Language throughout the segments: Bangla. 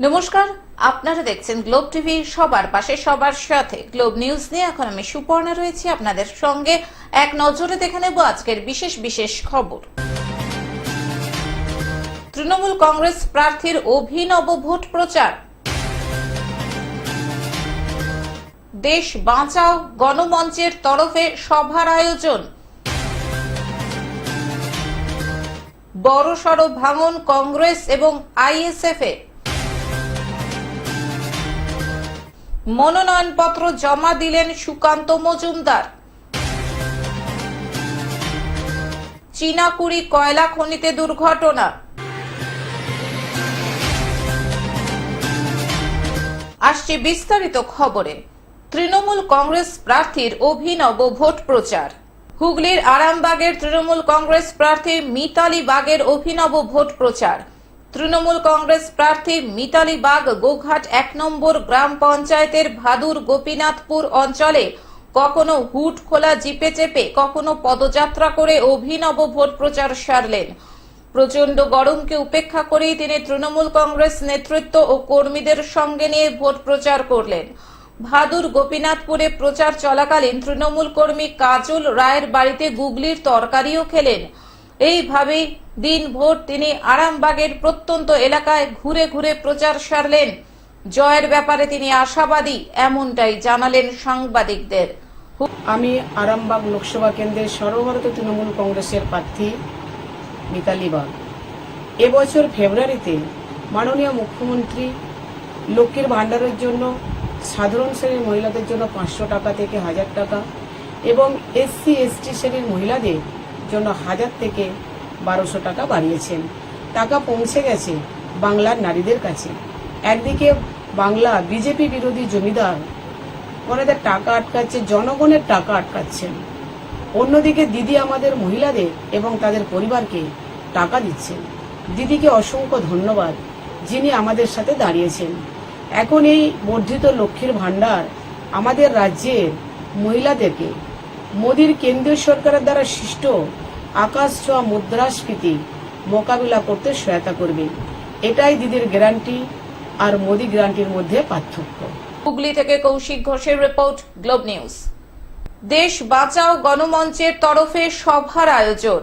নমস্কার, আপনারা দেখছেন গ্লোব টিভি, সবার পাশে সবার সাথে। গ্লোব নিউজ নিয়ে এখন আমি সুপর্ণা রয়েছি আপনাদের সঙ্গে। এক নজরে দেখে নেব আজকের বিশেষ বিশেষ খবর। তৃণমূল কংগ্রেস প্রার্থীর অভিনব ভোট প্রচার। দেশ বাঁচাও গণমঞ্চের তরফে সভার আয়োজন। বড়সড় ভাঙন কংগ্রেস এবং আইএসএফ এ। মনোনয়নপত্র জমা দিলেন সুকান্ত মজুমদার। চীনাকুড়ি কয়লা খনিতে দুর্ঘটনা। আসছে বিস্তারিত খবরে। তৃণমূল কংগ্রেস প্রার্থীর অভিনব ভোট প্রচার। হুগলির আরামবাগের তৃণমূল কংগ্রেস প্রার্থী মিতালি বাগের অভিনব ভোট প্রচার। তৃণমূল কংগ্রেস প্রার্থী মিতালি বাগ গোঘাট ১ নম্বর গ্রাম পঞ্চায়েতের ভাদুর গোপীনাথপুর অঞ্চলে কখনো হুড খোলা জিপে চেপে কখনো পদযাত্রা করে অভিনব ভোট প্রচার সারলেন। প্রচন্ড গরমকে উপেক্ষা করেই তিনি তৃণমূল কংগ্রেস নেতৃত্ব ও কর্মীদের সঙ্গে নিয়ে ভোট প্রচার করলেন। ভাদুর গোপীনাথপুরে প্রচার চলাকালীন তৃণমূল কর্মী কাজল রায়ের বাড়িতে গুগলির তরকারিও খেলেন। এইভাবেই দিনভর তিনি আরামবাগের প্রত্যন্ত এলাকায় ঘুরে ঘুরে প্রচার সারলেন। জয়ের ব্যাপারে তিনি আশাবাদী, এমনটাই জানালেন সাংবাদিকদের। আমি আরামবাগ লোকসভা কেন্দ্রের সর্বভারতীয় তৃণমূল কংগ্রেসের প্রার্থী মিতালি বাগ। এবছর ফেব্রুয়ারিতে মাননীয় মুখ্যমন্ত্রী লক্ষ্মীর ভাণ্ডারের জন্য সাধারণ শ্রেণীর মহিলাদের জন্য 500 টাকা থেকে 1000 টাকা এবং এসসি এসটি শ্রেণীর মহিলাদের জন্য 1000 থেকে 1200 টাকা বাড়িয়েছেন। টাকা পৌঁছে গেছে বাংলার নারীদের কাছে। একদিকে বাংলা বিজেপি বিরোধী জমিদার ওনাদের টাকা আটকাচ্ছে, জনগণের টাকা আটকাচ্ছেন। অন্যদিকে দিদি আমাদের মহিলাদের এবং তাদের পরিবারকে টাকা দিচ্ছেন। দিদিকে অসংখ্য ধন্যবাদ, যিনি আমাদের সাথে দাঁড়িয়েছেন। এখন এই বর্ধিত লক্ষ্মীর ভাণ্ডার আমাদের রাজ্যের মহিলাদেরকে মোদীর কেন্দ্রীয় সরকারের দ্বারা সৃষ্ট আকাশ ছোঁয়া মুদ্রাস্ফীতি মোকাবিলা করতে সহায়তা করবে। এটাই দিদির গ্যারান্টি আর মোদী গ্যারান্টির মধ্যে পার্থক্য। হুগলি থেকে কৌশিক ঘোষের রিপোর্ট, গ্লোব নিউজ। দেশ বাঁচাও গণমঞ্চের তরফে সভার আয়োজন।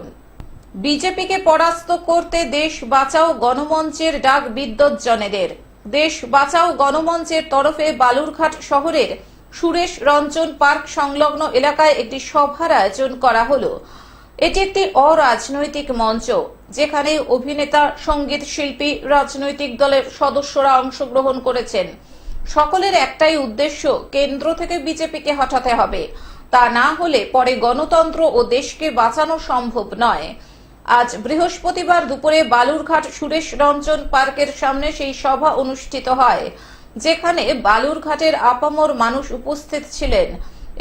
বিজেপিকে পরাস্ত করতে দেশ বাঁচাও গণমঞ্চের ডাক বিদ্বজ্জনেদের। দেশ বাঁচাও গণমঞ্চের তরফে বালুরঘাট শহরের সুরেশ রঞ্জন পার্ক সংলগ্ন এলাকায় একটি সভার আয়োজন করা হলো। এটি একটি অরাজনৈতিক মঞ্চ, যেখানে অভিনেতা, সঙ্গীত শিল্পী, রাজনৈতিক দলের সদস্যরা অংশগ্রহণ করেছেন। সকলের একটাই উদ্দেশ্য, কেন্দ্র থেকে বিজেপিকে হটাতে হবে। তা না হলে পরে গণতন্ত্র ও দেশকে বাঁচানো সম্ভব নয়। আজ বৃহস্পতিবার দুপুরে বালুরঘাট সুরেশ রঞ্জন পার্কের সামনে সেই সভা অনুষ্ঠিত হয়, যেখানে বালুরঘাটের আপামর মানুষ উপস্থিত ছিলেন।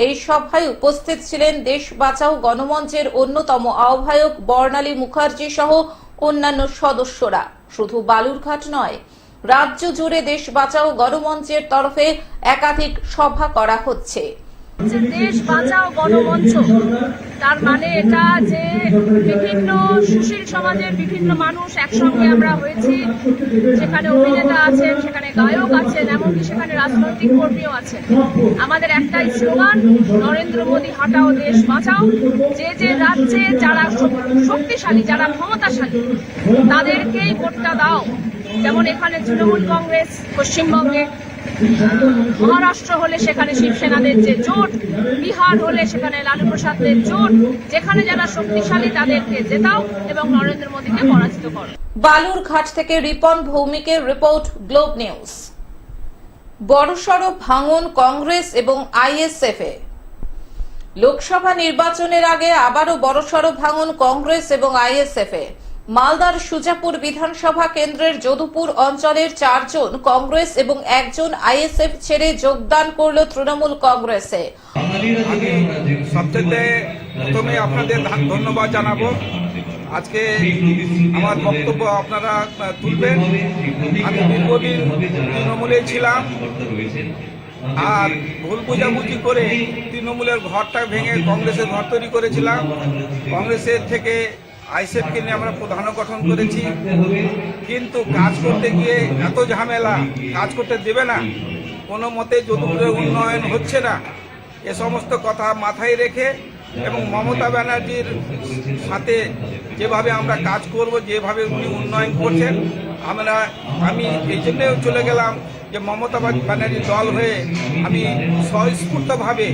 এই সভায় উপস্থিত ছিলেন দেশ বাঁচাও গণমঞ্চের অন্যতম আহ্বায়ক বর্ণালী মুখার্জি সহ অন্যান্য সদস্যরা। শুধু বালুরঘাট নয়, রাজ্য জুড়ে দেশ বাঁচাও গণমঞ্চের তরফে একাধিক সভা করা হচ্ছে। দেশ বাঁচাও গণমঞ্চ, তার মানে এটা যে বিভিন্ন সুশীল সমাজের বিভিন্ন মানুষ একসঙ্গে আমরা হয়েছি। সেখানে অভিনেতা আছেন, সেখানে গায়ক আছেন, এমনকি সেখানে রাজনৈতিক কর্মীও আছেন। আমাদের একটাই স্লোগান, নরেন্দ্র মোদী হটাও দেশ বাঁচাও। যে যে রাজ্যে যারা শক্তিশালী, যারা ক্ষমতাশালী, তাদেরকেই ভোটটা দাও। যেমন এখানে তৃণমূল কংগ্রেস পশ্চিমবঙ্গে, মহারাষ্ট্র হলে সেখানে শিবসেনাদের যে জোট, বিহার হলে সেখানে লালু প্রসাদের জোট। যেখানে যারা শক্তিশালী তাদেরকে জেতাও এবং নরেন্দ্র মোদীকে পরাজিত করো। বালুরঘাট থেকে রিপন ভৌমিকের রিপোর্ট, গ্লোব নিউজ। বড়সড় ভাঙন কংগ্রেস এবং আইএসএফ এ। লোকসভা নির্বাচনের আগে আবারও বড়সড় ভাঙন কংগ্রেস এবং আইএসএফ এ। মালদার সুজাপুর বিধানসভা কেন্দ্রের যদুপুর অঞ্চলের 4 জন কংগ্রেস এবং 1 জন আইএসএফ ছেড়ে যোগদান করল তৃণমূল কংগ্রেসে। প্রথমে আপনাদের ধন্যবাদ জানাবো। আজকে আমার বক্তব্য আপনারা তুলবেন। আমি দীর্ঘদিন তৃণমূলে ছিলাম, আর ভুল বোঝাবুঝি করে তৃণমূলের ঘরটা ভেঙে কংগ্রেসের ঘর তৈরি করেছিলাম। কংগ্রেসের থেকে আইএসএফকে নিয়ে আমরা প্রধানও গঠন করেছি, কিন্তু কাজ করতে গিয়ে এত ঝামেলা, কাজ করতে দেবে না, কোনো মতে যদুপুরের উন্নয়ন হচ্ছে না, এ সমস্ত কথা মাথায় রেখে এবং মমতা ব্যানার্জির সাথে যেভাবে আমরা কাজ করব, যেভাবে উনি উন্নয়ন করছেন, আমি এই জন্যেও চলে গেলাম যে মমতা ব্যানার্জির দল হয়ে আমি স্বস্ফূর্তভাবে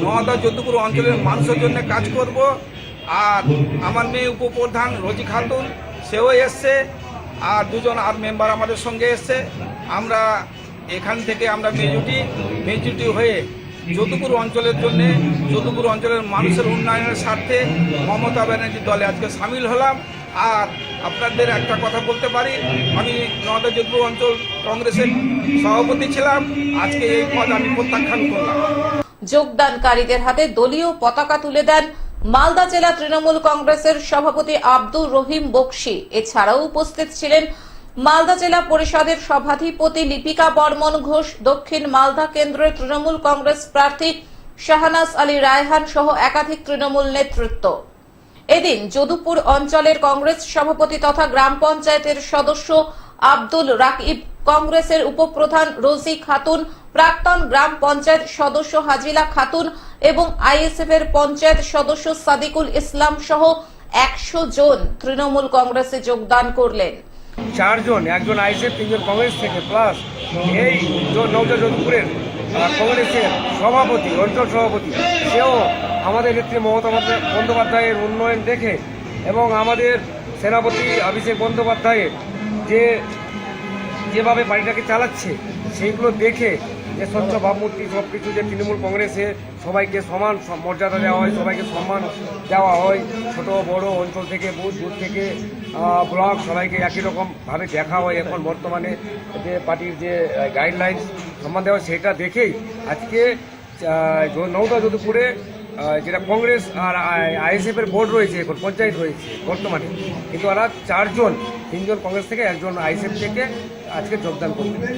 নওদা যদুপুর অঞ্চলের মানুষের জন্য কাজ করব। আর আমার মেয়ে উপপ্রধান রোজি খাতুন, সেও এসছে, আর দুজন আর মেম্বার আমাদের সঙ্গে এসছে। আমরা এখান থেকে আমরা মেজরিটি হয়ে যদুপুর অঞ্চলের জন্য, যদুপুর অঞ্চলের মানুষের উন্নয়নের স্বার্থে মমতা ব্যানার্জির দলে আজকে সামিল হলাম। আর আপনাদের একটা কথা বলতে পারি, আমি নওদা যদুপুর অঞ্চল কংগ্রেসের সভাপতি ছিলাম, আজকে এই পদ আমি প্রত্যাখ্যান করলাম। যোগদানকারীদের হাতে দলীয় পতাকা তুলে দেন মালদা জেলা তৃণমূল কংগ্রেসের সভাপতি আব্দুর রহিম বক্সি। এছাড়াও উপস্থিত ছিলেন মালদা জেলা পরিষদের সভাধিপতি লিপিকা বর্মন ঘোষ, দক্ষিণ মালদা কেন্দ্রের তৃণমূল কংগ্রেস প্রার্থী শাহনাজ আলী রায়হান সহ একাধিক তৃণমূল নেতৃত্ব। এদিন যদুপুর অঞ্চলের কংগ্রেস সভাপতি তথা গ্রাম পঞ্চায়েতের সদস্য আব্দুল রাকিব, কংগ্রেসের উপপ্রধান রোজি খাতুন, প্রাক্তন গ্রাম পঞ্চায়েত সদস্য হাজিলা খাতুন এবং আইএসএফ এর পঞ্চায়েত সদস্য সাদিকুল ইসলাম সহ 100 জন তৃণমূল কংগ্রেসে যোগদান করলেন। 4 জন, একজন আইএসএফ, 3 জন কংগ্রেস থেকে, প্লাস এই নওদা যদুপুরের কংগ্রেসের সভাপতি, অঞ্চল সভাপতি, সেও আমাদের নেত্রী মমতা বন্দ্যোপাধ্যায়ের উন্নয়ন দেখে এবং আমাদের সেনাপতি অভিষেক বন্দ্যোপাধ্যায়ের যেভাবে পার্টিটাকে চালাচ্ছে সেইগুলো দেখে, যে স্বচ্ছ ভাবমূর্তি সব কিছু, যে তৃণমূল কংগ্রেসে সবাইকে সমান মর্যাদা দেওয়া হয়, সবাইকে সম্মান দেওয়া হয়, ছোট বড় অঞ্চল থেকে বুথ থেকে ব্লক সবাইকে একই রকমভাবে দেখা হয়। এখন বর্তমানে যে পার্টির যে গাইডলাইন্স সম্মান দেওয়া হয়, সেটা দেখেই আজকে নওদা যদুপুরে যেটা কংগ্রেস আর আইএসএফ এর বোর্ড রয়েছে, এখন পঞ্চায়েত রয়েছে বর্তমানে, কিন্তু ওরা 4 জন, 3 জন কংগ্রেস থেকে, 1 জন আইএসএফ থেকে আজকে যোগদান করবেন।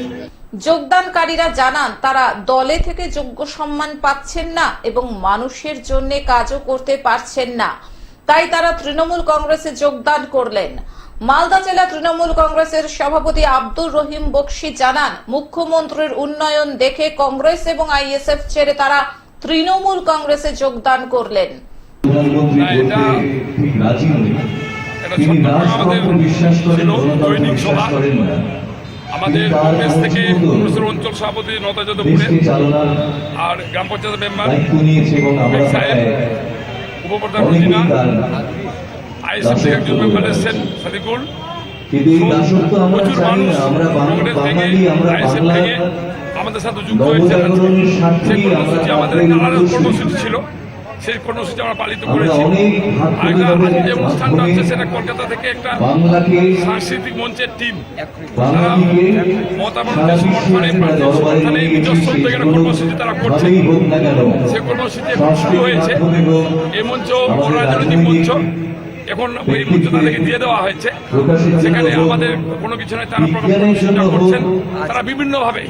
যোগদানকারীরা জানান তারা দলে থেকে যোগ্য সম্মান পাচ্ছেন না এবং মানুষের জন্য কাজও করতে পারছেন না, তাই তারা তৃণমূল কংগ্রেসে যোগদান করলেন। মালদা জেলা তৃণমূল কংগ্রেসের সভাপতি আব্দুর রহিম বক্সি জানান, মুখ্যমন্ত্রীর উন্নয়ন দেখে কংগ্রেস এবং আইএসএফ ছেড়ে তারা তৃণমূল কংগ্রেসে যোগদান করলেন। আমাদের কংগ্রেস থেকে কংগ্রেসের অঞ্চল সভাপতি নওদা যদুপুরে আর গ্রাম পঞ্চায়েত মেম্বার সাহেব, উপপ্রধান রোজিনা, আইএসএফ থেকে একজন মেম্বার এসছেন সাদিকুল, প্রচুর মানুষ কংগ্রেস থেকে আইএসএফ থেকে আমাদের সাথে যুক্ত হয়েছে। সেই কর্মসূচি আমাদের আলাদা কর্মসূচি ছিল, সেই কর্মসূচি আমরা পালিত করেছি। যে অনুষ্ঠানটা হচ্ছে সেটা কলকাতা থেকে একটা সাংস্কৃতিক মঞ্চের টিম, তারা মমতা ব্যানার্জির সমর্থনে নিজস্ব উদ্যোগের কর্মসূচি তারা করছে। সে কর্মসূচি এখন শুরু হয়েছে। এই মঞ্চ রাজনৈতিক মঞ্চ, এখন এই মঞ্চ তাদেরকে দিয়ে দেওয়া হয়েছে। সেখানে আমাদের কোনো কিছু নয়, তারা কর্মসূচিটা করছেন। তারা বিভিন্নভাবে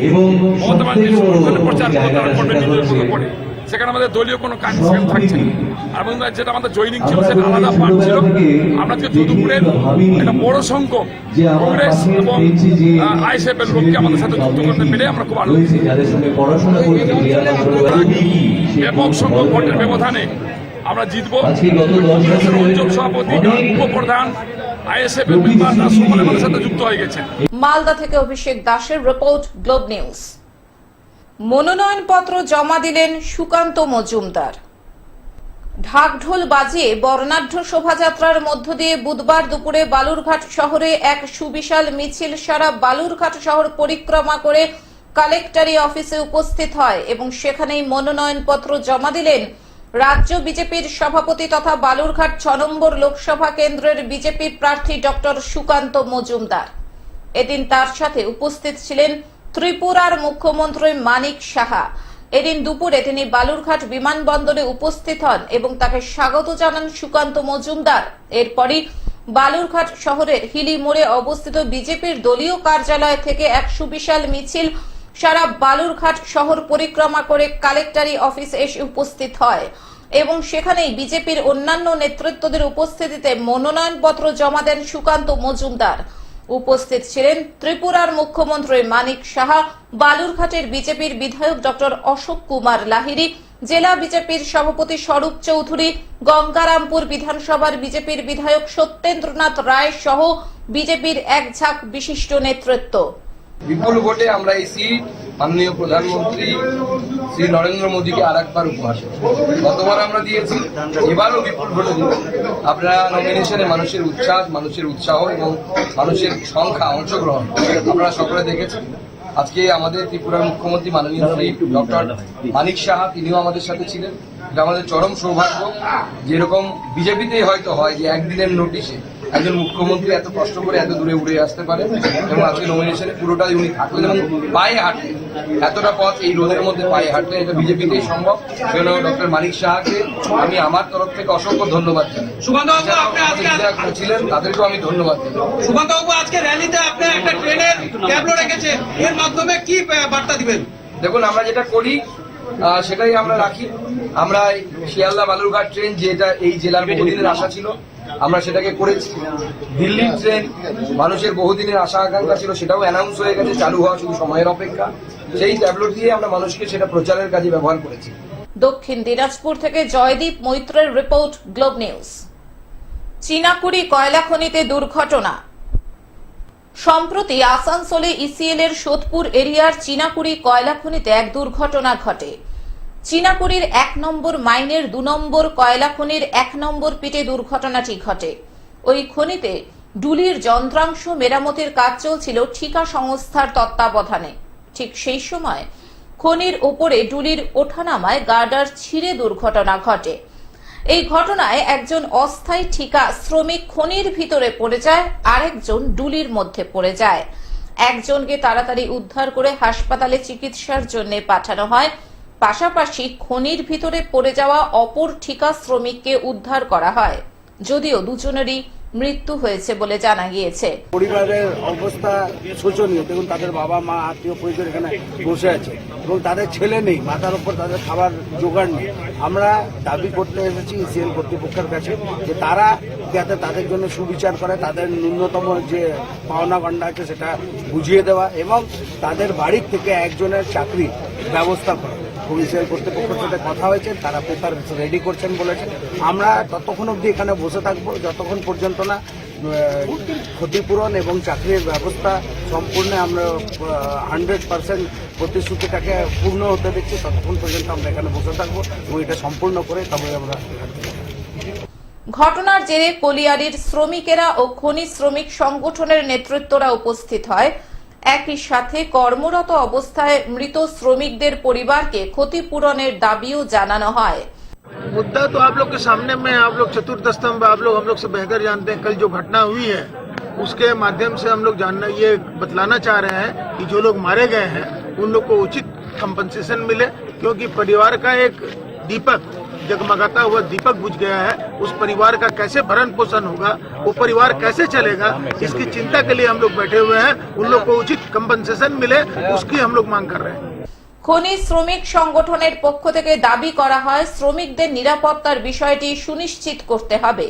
মমতা ব্যানার্জির সমর্থনে প্রচার তারা করবে নিজের মতো করে। সেখানে আমাদের দলীয় কোনো কাজ সেখানে থাকছে না। আর যেটা আমাদের জয়নিং ছিল সেটা আলাদা পার্ট ছিল। আমরা আজকে যদুপুরের একটা বড় সংখ্যক কংগ্রেস এবং আইএসএফ এর লোককে আমাদের সাথে যুক্ত করতে পেরে আমরা খুব আনন্দিত। ব্যাপক সংখ্যক ভোটের ব্যবধানে আমরা জিতবো। কংগ্রেসের অঞ্চল সভাপতি, উপপ্রধান, আইএসএফ এর মেম্বাররা সকলে আমাদের সাথে যুক্ত হয়ে গেছেন। মালদা থেকে অভিষেক দাসের রিপোর্ট, গ্লোব নিউজ। মনোনয়নপত্র জমা দিলেন সুকান্ত মজুমদার। ঢাকঢোল বাজিয়ে বর্ণাঢ্য শোভাযাত্রার মধ্য দিয়ে বুধবার দুপুরে বালুরঘাট শহরে এক সুবিশাল মিছিল সারা বালুরঘাট শহর পরিক্রমা করে কালেক্টরি অফিসে উপস্থিত হয় এবং সেখানেই মনোনয়নপত্র জমা দিলেন রাজ্য বিজেপির সভাপতি তথা বালুরঘাট 6 নম্বর লোকসভা কেন্দ্রের বিজেপি প্রার্থী ডক্টর সুকান্ত মজুমদার। এদিন তার সাথে উপস্থিত ছিলেন ত্রিপুরার মুখ্যমন্ত্রী মানিক সাহা। এদিন দুপুরে তিনি বালুরঘাট বিমানবন্দরে উপস্থিত হন এবং তাকে স্বাগত জানান সুকান্ত মজুমদার। এরপরই বালুরঘাট শহরের হিলি মোড়ে অবস্থিত বিজেপির দলীয় কার্যালয় থেকে এক সুবিশাল মিছিল সারা বালুরঘাট শহর পরিক্রমা করে কালেক্টরি অফিসে এসে উপস্থিত হয় এবং সেখানেই বিজেপির অন্যান্য নেতৃত্বদের উপস্থিতিতে মনোনয়নপত্র জমা দেন সুকান্ত মজুমদার। উপস্থিত ছিলেন ত্রিপুরার মুখ্যমন্ত্রী মানিক সাহা, বালুরঘাটের বিজেপির বিধায়ক ডক্টর অশোক কুমার লাহিড়ী, জেলা বিজেপির সভাপতি স্বরূপ চৌধুরী, গঙ্গারামপুর বিধানসভার বিজেপির বিধায়ক সত্যেন্দ্রনাথ রায় সহ বিজেপির এক ঝাঁক বিশিষ্ট নেতৃত্ব। বিপুল ভোটে আমরা এই সিট মাননীয় প্রধানমন্ত্রী শ্রী নরেন্দ্র মোদীকে আর একবার উপহার দেব। গতবার আমরা দিয়েছি, এবারও বিপুল ভোটে দিব। আপনারা নমিনেশনে মানুষের উচ্ছ্বাস, মানুষের উৎসাহ এবং মানুষের সংখ্যা, অংশগ্রহণ আপনারা সকলে দেখেছেন। আজকে আমাদের ত্রিপুরার মুখ্যমন্ত্রী মাননীয় শ্রী ডক্টর মানিক সাহা, তিনিও আমাদের সাথে ছিলেন। এটা আমাদের চরম সৌভাগ্য। যেরকম বিজেপিতেই হয়তো হয় যে একদিনের নোটিশে একজন মুখ্যমন্ত্রী এত কষ্ট করে এত দূরে উড়ে আসতে পারে, এবং আজকে নমিনেশনে পুরোটাই উনি থাকলেন এবং পায়ে হাঁটলেন। এতটা পথ এই রোদের মধ্যে পায়ে হাঁটলেন, এটা বিজেপিতেই সম্ভব। সেজন্য ডক্টর মানিক সাহাকে আমি আমার তরফ থেকে অসংখ্য ধন্যবাদ জানাই। ছিলেন তাদেরকেও আমি ধন্যবাদ জানাই। সুকান্তবাবু, আজকে র্যালিতে আপনি একটা ট্রেনের ট্যাবলো রেখেছেন, এর মাধ্যমে কি বার্তা দিবেন? দেখুন, আমরা যেটা করি সেটাই আমরা রাখি। আমরা শিয়ালদা বালুরঘাট ট্রেন, যেটা এই জেলার বহুদিনের আশা ছিল, আমরা সেটাকে করেছি। দিল্লির ট্রেন মানুষের বহুদিনের আশা আকাঙ্ক্ষা ছিল, সেটাও অ্যানাউন্স হয়ে গেছে, চালু হওয়া শুধু সময়ের অপেক্ষা। সেই ট্যাবলেট দিয়ে আমরা মানুষকে সেটা প্রচারের কাজে ব্যবহার করেছি। দক্ষিণ দিনাজপুর থেকে জয়দীপ মৈত্রের রিপোর্ট, গ্লোব নিউজ। চীনাকুড়ি কয়লা খনিতে দুর্ঘটনা। সম্প্রতি আসানসোলে ইসিএল এর সোদপুর এরিয়ার চীনাকুড়ি কয়লা খনিতে এক দুর্ঘটনা ঘটে। চীনাকুড়ির 1 নম্বর মাইনের 2 নম্বর কয়লা খনির 1 নম্বর পিটে দুর্ঘটনাটি ঘটে। ওই খনিতে ডুলির যন্ত্রাংশ মেরামতির কাজ চলছিল ঠিকা সংস্থার তত্ত্বাবধানে। ঠিক সেই সময় খনির ওপরে ডুলির ওঠানামায় গার্ডার ছিঁড়ে দুর্ঘটনা ঘটে। এই ঘটনায় একজন অস্থায়ী ঠিকা শ্রমিক খনির ভিতরে পড়ে যায়, আরেকজন ডুলির মধ্যে পড়ে যায়। একজনকে তাড়াতাড়ি উদ্ধার করে হাসপাতালে চিকিৎসার জন্য পাঠানো হয়। পাশাপাশি খনির ভিতরে পড়ে যাওয়া অপর ঠিকা শ্রমিককে উদ্ধার করা হয়, যদিও দুজনেরই মৃত্যু হয়েছে বলে জানা গিয়েছে। পরিবারের অবস্থা শোচনীয়। দেখুন, তাদের বাবা মা আত্মীয় পরিজন এখানে বসে আছে এবং তাদের ছেলে নেই, মাথার উপর তাদের খাবার জোগাড় নেই। আমরা দাবি করতে এসেছি ইসিএল কর্তৃপক্ষের কাছে যে তারা যাতে তাদের জন্য সুবিচার করে, তাদের ন্যূনতম যে পাওনা গণ্ডা আছে সেটা বুঝিয়ে দেওয়া এবং তাদের বাড়ির থেকে একজনের চাকরির ব্যবস্থা করে। ইসিএল কর্তৃপক্ষের সাথে কথা হয়েছে, তারা পেপার রেডি করছেন বলেছেন। আমরা ততক্ষণ অবধি এখানে বসে থাকবো যতক্ষণ পর্যন্ত না ক্ষতিপূরণ এবং চাকরির ব্যবস্থা সম্পূর্ণ আমরা 100% প্রতিশ্রুতিটাকে পূর্ণ হতে দিচ্ছি। ততক্ষণ পর্যন্ত আমরা এখানে বসে থাকবো এবং এটা সম্পূর্ণ করে তবে আমরা। ঘটনার জেরে কলিয়ারির শ্রমিকেরা ও খনি শ্রমিক সংগঠনের নেতৃত্বরা উপস্থিত হয়। একই সাথে কর্মরত অবস্থায় মৃত শ্রমিকদের পরিবারকে ক্ষতিপূরণের দাবিও জানানো হয়। मुद्दा तो आप लोग के सामने में, आप लोग चतुर्थ स्तंभ, आप लोग हम लोग से बेहतर जानते हैं। कल जो घटना हुई है उसके माध्यम से हम लोग जानना, ये बतलाना चाह रहे हैं कि जो लोग मारे गए हैं उन लोग को उचित कंपनसेशन मिले, क्योंकि परिवार का एक दीपक, जगमगाता हुआ दीपक बुझ गया है। उस परिवार का कैसे भरण पोषण होगा, वो परिवार कैसे चलेगा, इसकी चिंता के लिए हम लोग बैठे हुए हैं। उन लोग को उचित कंपनसेशन मिले, उसकी हम लोग मांग कर रहे हैं। খনি শ্রমিক সংগঠনের পক্ষ থেকে দাবি করা হয় শ্রমিকদের নিরাপত্তার বিষয়টি সুনিশ্চিত করতে হবে।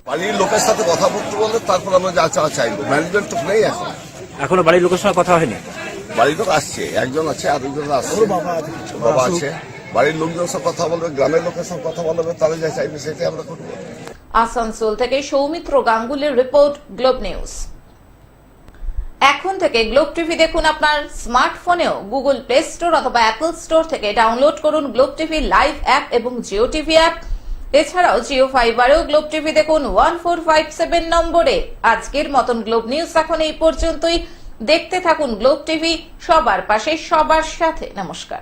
বাড়ির লোকের সাথে কথা বলতে বললে তারপর আমরা যা চাইবো। ম্যানেজমেন্ট তো নেই এখনো বাড়ির লোকের সঙ্গে কথা হয়নি। বাড়ির লোক আসছে, একজন আছে, আরেকজন আসছে, বাবা আছে। বাড়ির লোকজনের সাথে কথা বলবে, গ্রামের লোকের সাথে কথা বলবে, তারা যা চাইবে সেটাই আমরা করবো। আসানসোল থেকে সৌমিত্র গাঙ্গুলির রিপোর্ট, গ্লোব নিউজ। এখন থেকে গ্লোব টিভি দেখুন আপনার স্মার্টফোনেও। গুগল প্লে স্টোর অথবা অ্যাপল স্টোর থেকে ডাউনলোড করুন গ্লোব টিভি লাইভ অ্যাপ এবং জিও টিভি অ্যাপ। এছাড়াও জিও ফাইবারেও গ্লোব টিভি দেখুন 1457 নম্বরে। আজকের মতন গ্লোব নিউজ এখন এই পর্যন্তই। দেখতে থাকুন গ্লোব টিভি, সবার পাশে সবার সাথে। নমস্কার।